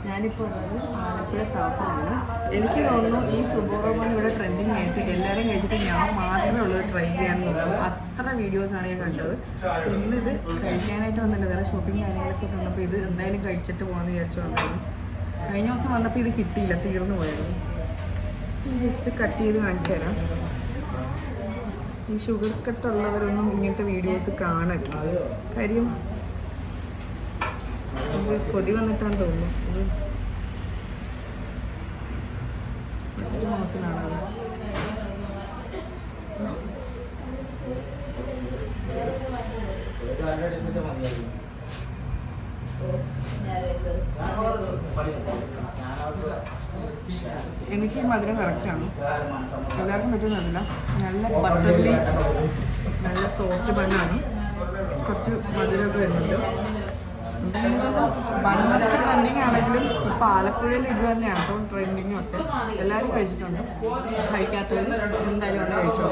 ഞാനിപ്പോൾ ഉള്ളത് ആലപ്പുഴ ടൗണിലാണ്. എനിക്ക് തോന്നുന്നു ഈ സുബോറോബൺ ഇവിടെ ട്രെൻഡിങ് ആയിട്ട് എല്ലാവരും കഴിച്ചിട്ട് ഞാൻ മാത്രമേ ഉള്ളത് ട്രൈ ചെയ്യാൻ തോന്നുന്നു. അത്ര വീഡിയോസാണ് ഞാൻ കണ്ടത്. ഇന്നിത് കഴിക്കാനായിട്ട് വന്നില്ല, വേറെ ഷോപ്പിംഗ് കാര്യങ്ങളൊക്കെ വന്നപ്പോൾ ഇത് എന്തായാലും കഴിച്ചിട്ട് പോകാമെന്ന് വിചാരിച്ചു വന്നായിരുന്നു. കഴിഞ്ഞ ദിവസം വന്നപ്പോൾ ഇത് കിട്ടിയില്ല, തീർന്നു പോയായിരുന്നു. ജസ്റ്റ് കട്ട് ചെയ്ത് കാണിച്ചു തരാം. ഈ ഷുഗർ കട്ടുള്ളവരൊന്നും ഇങ്ങനത്തെ വീഡിയോസ് കാണരുത്. കാര്യം ഇത് കൊതി വന്നിട്ടാന്ന് തോന്നുന്നു. ഇത് മറ്റൊരു മാസത്തിലാണ്. എനിക്ക് മധുരം കറക്റ്റാണ്, എല്ലാവർക്കും പറ്റുന്നതല്ല. നല്ല ബട്ടർലി നല്ല സോഫ്റ്റ് ബണ്ണാണ്, കുറച്ച് മധുരമൊക്കെ വരുന്നുണ്ട്. ബണ്ണൊക്കെ ട്രെൻഡിങ് ആണെങ്കിലും ഇപ്പോൾ ആലപ്പുഴയിൽ ഇത് തന്നെയാണ് അപ്പോൾ ട്രെൻഡിങ്ങും ഒക്കെ. എല്ലാവരും കഴിച്ചിട്ടുണ്ട്, കഴിക്കാത്തവർ എന്തായാലും വന്ന് കഴിച്ചോളൂ.